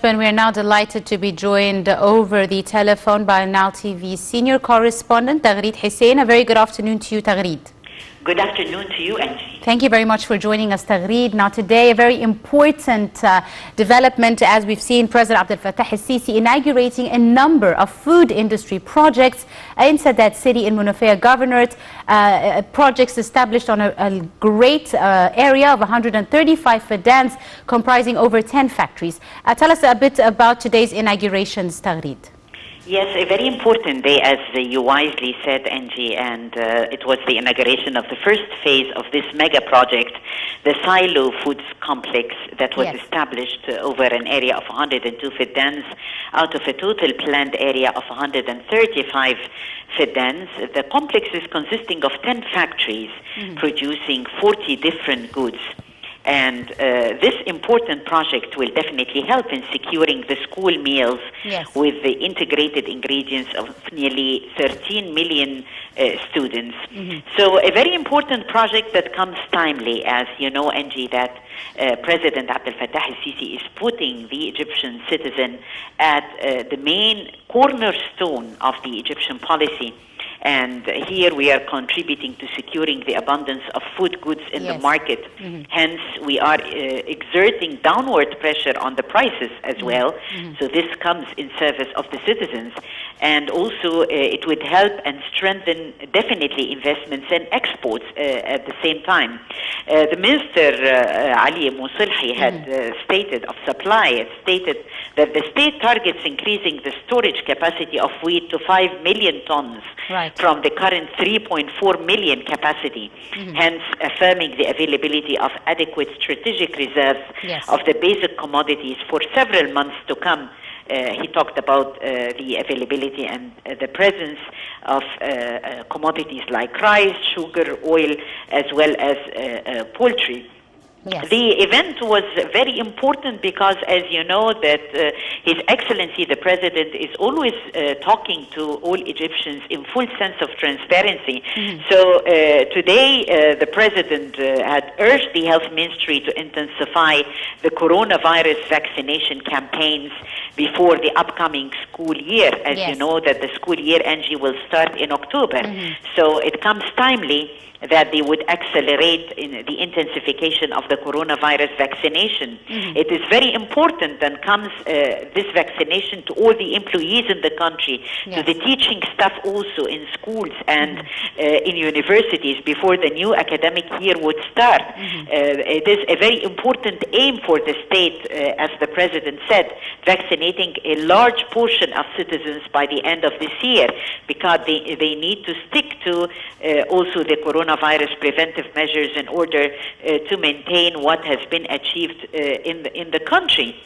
We are now delighted to be joined over the telephone by Nile TV senior correspondent Taghreed Hussien. A very good afternoon to you, Taghreed. Good afternoon to you, Angie. Thank you very much for joining us, Taghreed. Now today, a very important development, as we've seen President Abdel Fattah al-Sisi inaugurating a number of food industry projects in Sadat City in Munofia Governorate, projects established on a great area of 135 fadans comprising over 10 factories. Tell us a bit about today's inaugurations, Taghreed. Yes, a very important day, as you wisely said, Angie, and it was the inauguration of the first phase of this mega project, the Silo Foods Complex that was established over an area of 102 fadans out of a total planned area of 135 fadans. The complex is consisting of 10 factories producing 40 different goods. And this important project will definitely help in securing the school meals with the integrated ingredients of nearly 13 million students. So a very important project that comes timely, as you know, Angie, that President Abdel Fattah al-Sisi is putting the Egyptian citizen at the main cornerstone of the Egyptian policy. And here we are contributing to securing the abundance of food goods in the market. Hence, we are exerting downward pressure on the prices as well. So this comes in service of the citizens. And also, it would help and strengthen definitely investments and exports at the same time. The Minister, Ali Mousselhi, had stated of supply, had stated that the state targets increasing the storage capacity of wheat to 5 million tons. From the current 3.4 million capacity, hence affirming the availability of adequate strategic reserves of the basic commodities for several months to come. He talked about the availability and the presence of commodities like rice, sugar, oil, as well as poultry. The event was very important because, as you know, that His Excellency the President is always talking to all Egyptians in full sense of transparency. So today the President had urged the Health Ministry to intensify the coronavirus vaccination campaigns before the upcoming school year. As you know, that the school year, Angie, will start in October. So it comes timely that they would accelerate in the intensification of the coronavirus vaccination. It is very important and comes this vaccination to all the employees in the country, to the teaching staff also in schools and in universities before the new academic year would start. It is a very important aim for the state, as the President said, vaccinating a large portion of citizens by the end of this year, because they need to stick to also the coronavirus preventive measures in order to maintain what has been achieved in the country.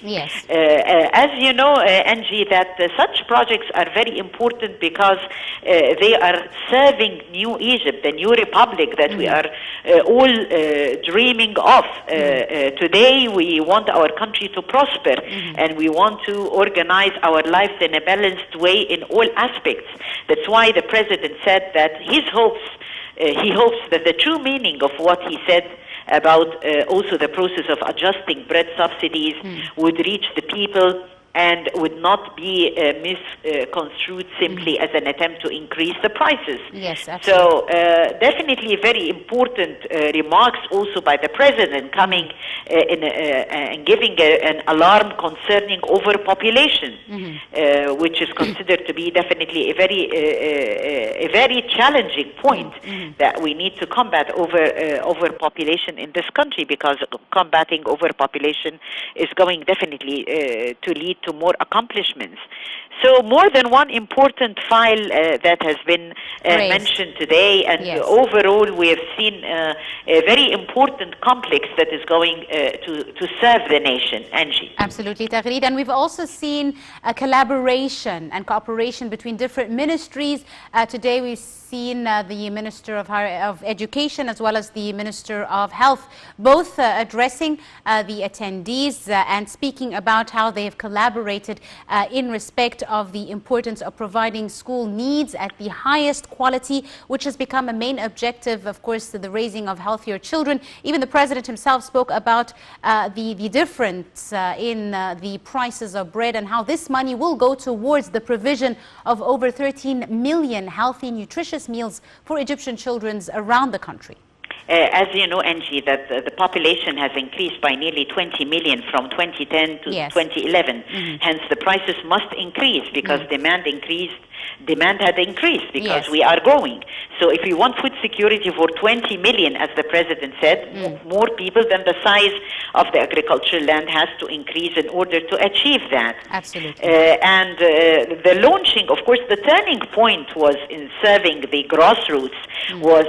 As you know, Angie, that such projects are very important because they are serving New Egypt, the new republic that we are all dreaming of. Today we want our country to prosper, and we want to organize our lives in a balanced way in all aspects. That's why the President said that he hopes that the true meaning of what he said about also the process of adjusting bread subsidies would reach the people and would not be misconstrued simply as an attempt to increase the prices. So definitely very important remarks also by the President coming and giving an alarm concerning overpopulation, which is considered to be definitely a very challenging point that we need to combat overpopulation in this country, because combating overpopulation is going definitely to lead to more accomplishments. So more than one important file that has been mentioned today, and overall we have seen a very important complex that is going to serve the nation, Angie. Absolutely, Taghreed. And we've also seen a collaboration and cooperation between different ministries. Today we've seen the Minister of Education as well as the Minister of Health both addressing the attendees and speaking about how they have collaborated in respect of the importance of providing school needs at the highest quality, which has become a main objective, of course, the raising of healthier children. Even the President himself spoke about about the difference in the prices of bread and how this money will go towards the provision of over 13 million healthy, nutritious meals for Egyptian children around the country. As you know, Angie, that the population has increased by nearly 20 million from 2010 to 2011. Hence, the prices must increase because demand had increased because we are growing. So if we want food security for 20 million, as the president said, more people than the size of the agricultural land has to increase in order to achieve that. Absolutely. And the launching, of course, the turning point was in serving the grassroots, was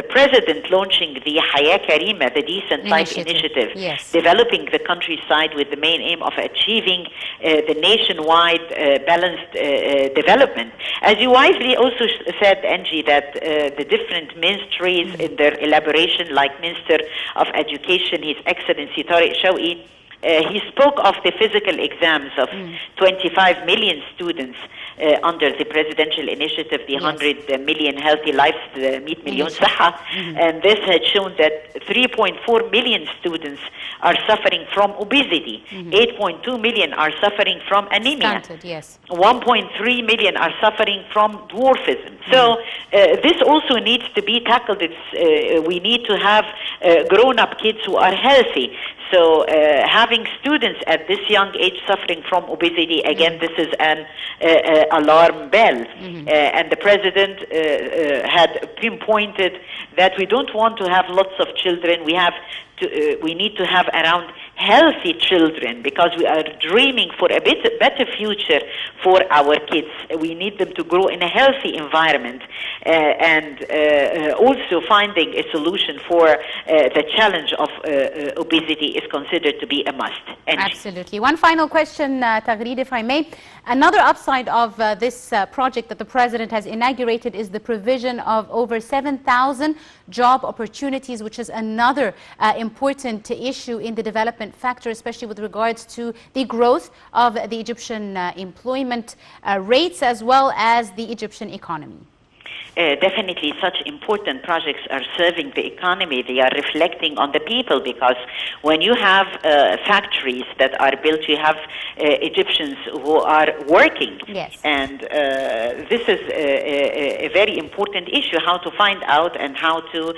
the president launching the Haya Karima, the Decent Life Initiative, developing the countryside with the main aim of achieving the nationwide balanced development. As you wisely also said, Angie, that the different ministries in their elaboration, like Minister of Education, His Excellency Taghreed Hussien, he spoke of the physical exams of 25 million students under the presidential initiative, the 100 million healthy lives, the 100 million صحة, and this had shown that 3.4 million students are suffering from obesity, 8.2 million are suffering from anemia, 1.3 million are suffering from dwarfism. So this also needs to be tackled. We need to have grown-up kids who are healthy. So having students at this young age suffering from obesity, again, this is an alarm bell. And the president had pinpointed that we don't want to have lots of children. We need to have around healthy children because we are dreaming for a better future for our kids. We need them to grow in a healthy environment and also finding a solution for the challenge of obesity is considered to be a must. Absolutely. One final question, Taghreed, if I may. Another upside of this project that the president has inaugurated is the provision of over 7,000 job opportunities, which is another important issue in the development factor, especially with regards to the growth of the Egyptian employment rates as well as the Egyptian economy. Definitely such important projects are serving the economy. They are reflecting on the people because when you have factories that are built, you have Egyptians who are working. And this is a very important issue, how to find out and how to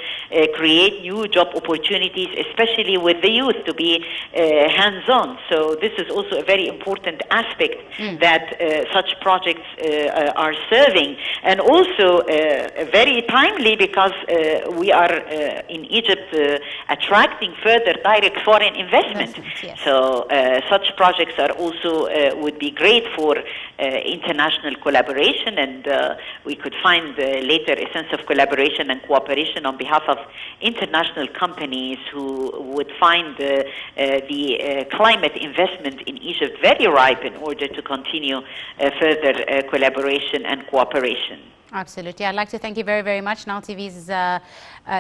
create new job opportunities, especially with the youth, to be hands-on. So this is also a very important aspect that such projects are serving. And also very timely because we are in Egypt attracting further direct foreign investment. So such projects are also would be great for international collaboration, and we could find later a sense of collaboration and cooperation on behalf of international companies who would find the climate investment in Egypt very ripe in order to continue further collaboration and cooperation. Absolutely. I'd like to thank you very, very much. Nile TV's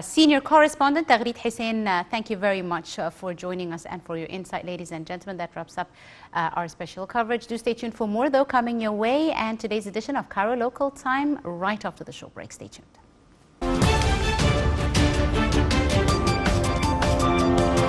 senior correspondent, Taghreed Hussien. Thank you very much for joining us and for your insight, ladies and gentlemen. That wraps up our special coverage. Do stay tuned for more, though, coming your way. And today's edition of Cairo Local Time right after the short break. Stay tuned.